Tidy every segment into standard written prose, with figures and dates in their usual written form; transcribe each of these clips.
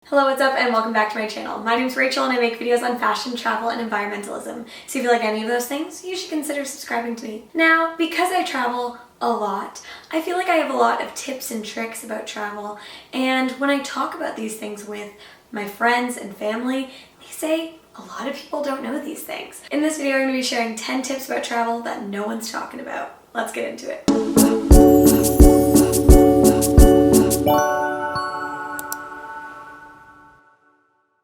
Hello, what's up, and welcome back to my channel. My name's Rachel and I make videos on fashion, travel, and environmentalism. So if you like any of those things, you should consider subscribing to me. Now, because I travel a lot, I feel like I have a lot of tips and tricks about travel, and when I talk about these things with my friends and family, they say a lot of people don't know these things. In this video, I'm going to be sharing 10 tips about travel that no one's talking about. Let's get into it.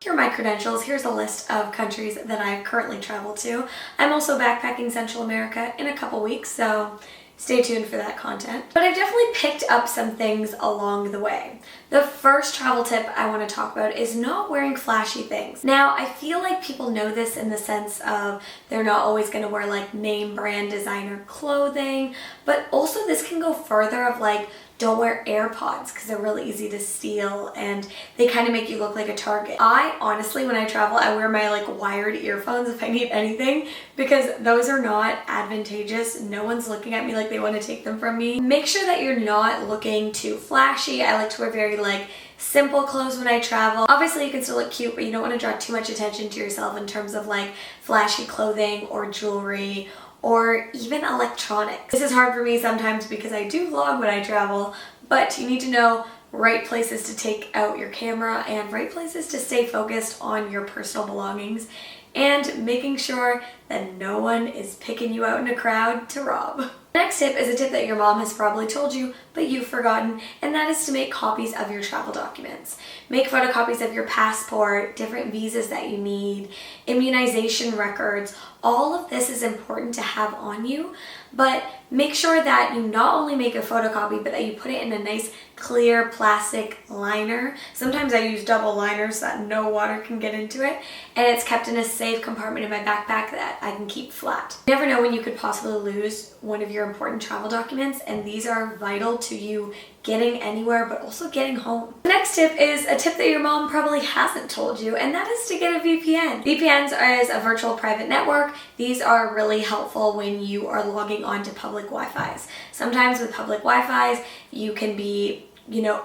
Here are my credentials. Here's a list of countries that I've currently traveled to. I'm also backpacking Central America in a couple weeks, so stay tuned for that content. But I've definitely picked up some things along the way. The first travel tip I want to talk about is not wearing flashy things. Now, I feel like people know this in the sense of they're not always going to wear like name brand designer clothing, but also this can go further of like, don't wear AirPods because they're really easy to steal and they kind of make you look like a target. I honestly, when I travel, I wear my like wired earphones if I need anything because those are not advantageous. No one's looking at me like they want to take them from me. Make sure that you're not looking too flashy. I like to wear very like simple clothes when I travel. Obviously you can still look cute, but you don't want to draw too much attention to yourself in terms of like flashy clothing or jewelry or even electronics. This is hard for me sometimes because I do vlog when I travel, but you need to know right places to take out your camera and right places to stay focused on your personal belongings and making sure that no one is picking you out in a crowd to rob. Next tip is a tip that your mom has probably told you, but you've forgotten, and that is to make copies of your travel documents. Make photocopies of your passport, different visas that you need, immunization records. All of this is important to have on you, but make sure that you not only make a photocopy, but that you put it in a nice clear plastic liner. Sometimes I use double liners so that no water can get into it, and it's kept in a safe compartment in my backpack that I can keep flat. You never know when you could possibly lose one of your important travel documents, and these are vital to you getting anywhere but also getting home. The next tip is a tip that your mom probably hasn't told you, and that is to get a VPN. VPNs is a virtual private network. These are really helpful when you are logging on to public Wi-Fis. Sometimes with public Wi-Fis you can be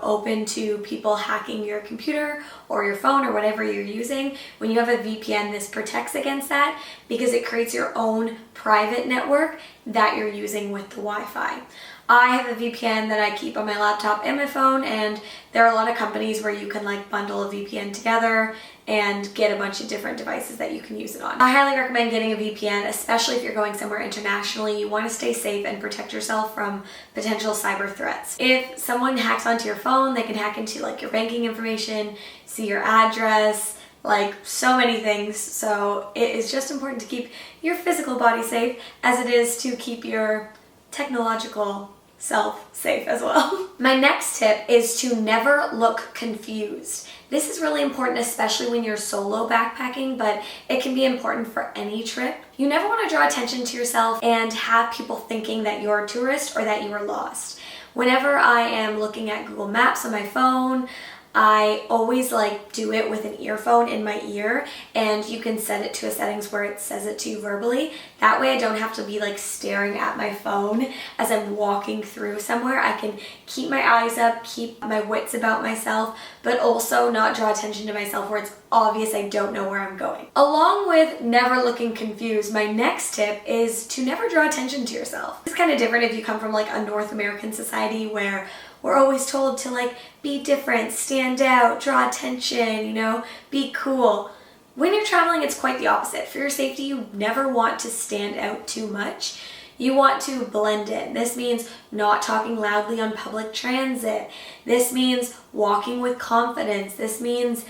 open to people hacking your computer or your phone or whatever you're using. When you have a VPN, this protects against that because it creates your own private network that you're using with the Wi-Fi. I have a VPN that I keep on my laptop and my phone, and there are a lot of companies where you can like bundle a VPN together and get a bunch of different devices that you can use it on. I highly recommend getting a VPN, especially if you're going somewhere internationally. You want to stay safe and protect yourself from potential cyber threats. If someone hacks onto your phone, they can hack into like your banking information, see your address, like so many things. So it is just important to keep your physical body safe as it is to keep your technological self safe as well. My next tip is to never look confused. This is really important, especially when you're solo backpacking, but it can be important for any trip. You never want to draw attention to yourself and have people thinking that you're a tourist or that you are lost. Whenever I am looking at Google Maps on my phone, I always like do it with an earphone in my ear, and you can set it to a settings where it says it to you verbally. That way I don't have to be like staring at my phone as I'm walking through somewhere. I can keep my eyes up, keep my wits about myself, but also not draw attention to myself where it's obvious I don't know where I'm going. Along with never looking confused, my next tip is to never draw attention to yourself. It's kind of different if you come from like a North American society where we're always told to like be different, stand out, draw attention, be cool. When you're traveling, it's quite the opposite. For your safety, you never want to stand out too much. You want to blend in. This means not talking loudly on public transit. This means walking with confidence. This means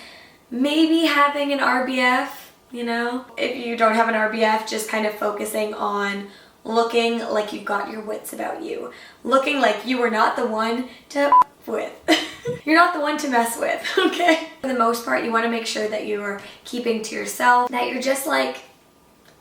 maybe having an RBF, If you don't have an RBF, just kind of focusing on looking like you've got your wits about you. Looking like you are not the one to with. You're not the one to mess with, okay? For the most part, you want to make sure that you are keeping to yourself, that you're just like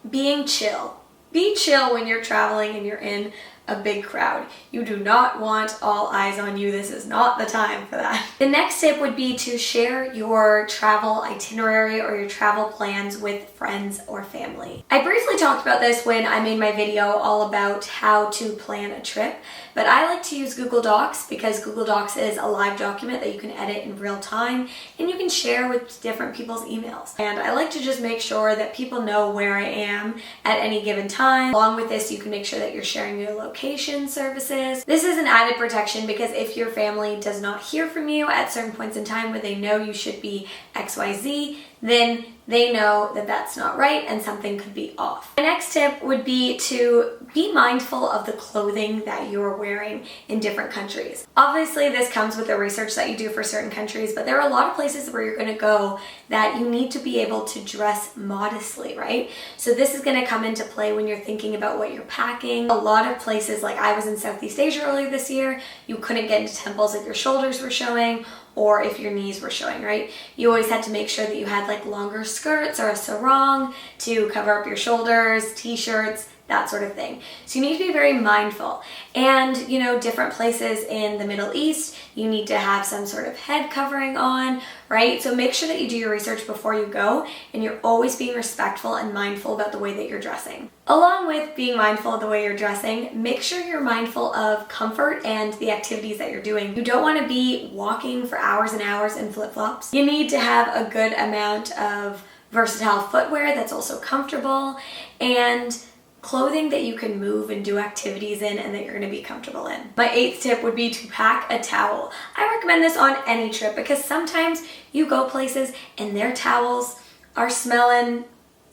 being chill. Be chill when you're traveling and you're in a big crowd. You do not want all eyes on you. This is not the time for that. The next tip would be to share your travel itinerary or your travel plans with friends or family. I briefly talked about this when I made my video all about how to plan a trip, but I like to use Google Docs because Google Docs is a live document that you can edit in real time and you can share with different people's emails. And I like to just make sure that people know where I am at any given time. Along with this, you can make sure that you're sharing your location services. This is an added protection because if your family does not hear from you at certain points in time where they know you should be XYZ, then they know that that's not right and something could be off. My next tip would be to be mindful of the clothing that you're wearing in different countries. Obviously, this comes with the research that you do for certain countries, but there are a lot of places where you're going to go that you need to be able to dress modestly, right? So this is going to come into play when you're thinking about what you're packing. A lot of places, like I was in Southeast Asia earlier this year, you couldn't get into temples if your shoulders were showing or if your knees were showing, right? You always had to make sure that you had like longer skirts or a sarong to cover up your shoulders, t-shirts, that sort of thing. So you need to be very mindful. And, you know, different places in the Middle East, you need to have some sort of head covering on, right? So make sure that you do your research before you go and you're always being respectful and mindful about the way that you're dressing. Along with being mindful of the way you're dressing, make sure you're mindful of comfort and the activities that you're doing. You don't want to be walking for hours and hours in flip-flops. You need to have a good amount of versatile footwear that's also comfortable and clothing that you can move and do activities in and that you're going to be comfortable in. My 8th tip would be to pack a towel. I recommend this on any trip because sometimes you go places and their towels are smelling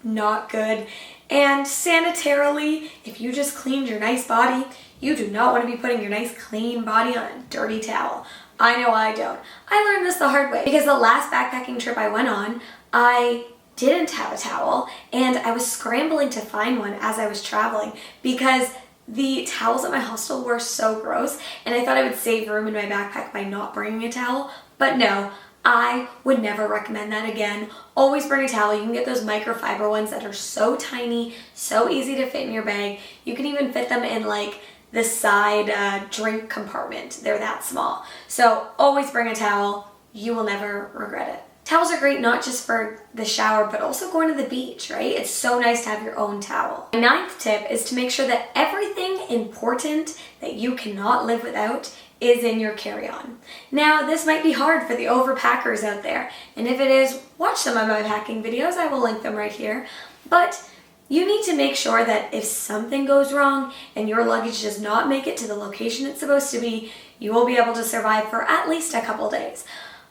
not good. And sanitarily, if you just cleaned your nice body, you do not want to be putting your nice clean body on a dirty towel. I know I don't. I learned this the hard way because the last backpacking trip I went on, I didn't have a towel and I was scrambling to find one as I was traveling because the towels at my hostel were so gross and I thought I would save room in my backpack by not bringing a towel, but no, I would never recommend that again. Always bring a towel. You can get those microfiber ones that are so tiny, so easy to fit in your bag. You can even fit them in like the side drink compartment. They're that small. So always bring a towel. You will never regret it. Towels are great not just for the shower, but also going to the beach, right? It's so nice to have your own towel. My 9th tip is to make sure that everything important that you cannot live without is in your carry-on. Now, this might be hard for the overpackers out there, and if it is, watch some of my packing videos. I will link them right here. But you need to make sure that if something goes wrong and your luggage does not make it to the location it's supposed to be, you will be able to survive for at least a couple days.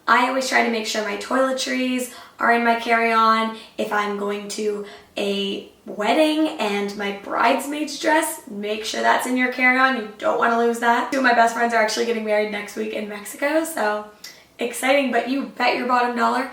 I always try to make sure my toiletries are in my carry-on. If I'm going to a wedding and my bridesmaid's dress, make sure that's in your carry-on. You don't want to lose that. 2 of my best friends are actually getting married next week in Mexico, so exciting, but you bet your bottom dollar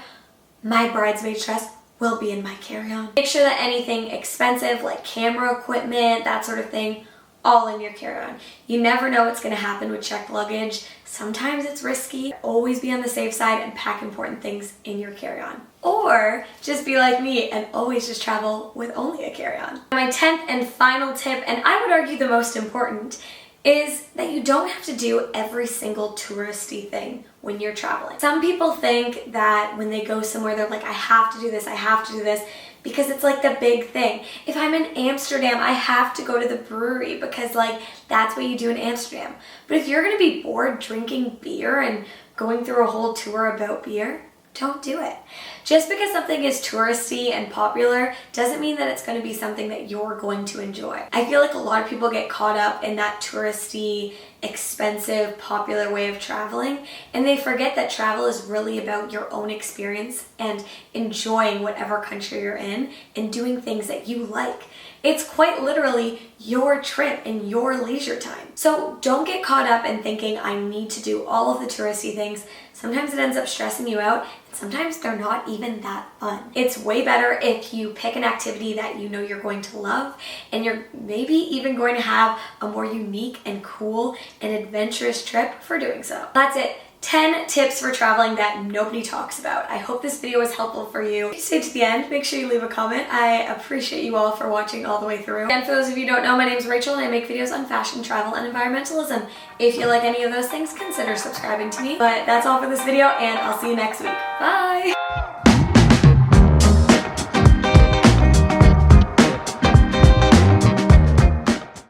my bridesmaid's dress will be in my carry-on. Make sure that anything expensive like camera equipment, that sort of thing, all in your carry-on. You never know what's going to happen with checked luggage. Sometimes it's risky. Always be on the safe side and pack important things in your carry-on. Or just be like me and always just travel with only a carry-on. My 10th and final tip, and I would argue the most important, is that you don't have to do every single touristy thing when you're traveling. Some people think that when they go somewhere, they're like, I have to do this, I have to do this, because it's like the big thing. If I'm in Amsterdam, I have to go to the brewery because like that's what you do in Amsterdam. But if you're gonna be bored drinking beer and going through a whole tour about beer, don't do it. Just because something is touristy and popular doesn't mean that it's going to be something that you're going to enjoy. I feel like a lot of people get caught up in that touristy, expensive, popular way of traveling, and they forget that travel is really about your own experience and enjoying whatever country you're in and doing things that you like. It's quite literally your trip and your leisure time. So don't get caught up in thinking I need to do all of the touristy things. Sometimes it ends up stressing you out, and sometimes they're not even that fun. It's way better if you pick an activity that you know you're going to love, and you're maybe even going to have a more unique and cool and adventurous trip for doing so. That's it. 10 tips for traveling that nobody talks about. I hope this video was helpful for you. If you stayed to the end, make sure you leave a comment. I appreciate you all for watching all the way through. And for those of you who don't know, my name is Rachel and I make videos on fashion, travel, and environmentalism. If you like any of those things, consider subscribing to me. But that's all for this video and I'll see you next week. Bye!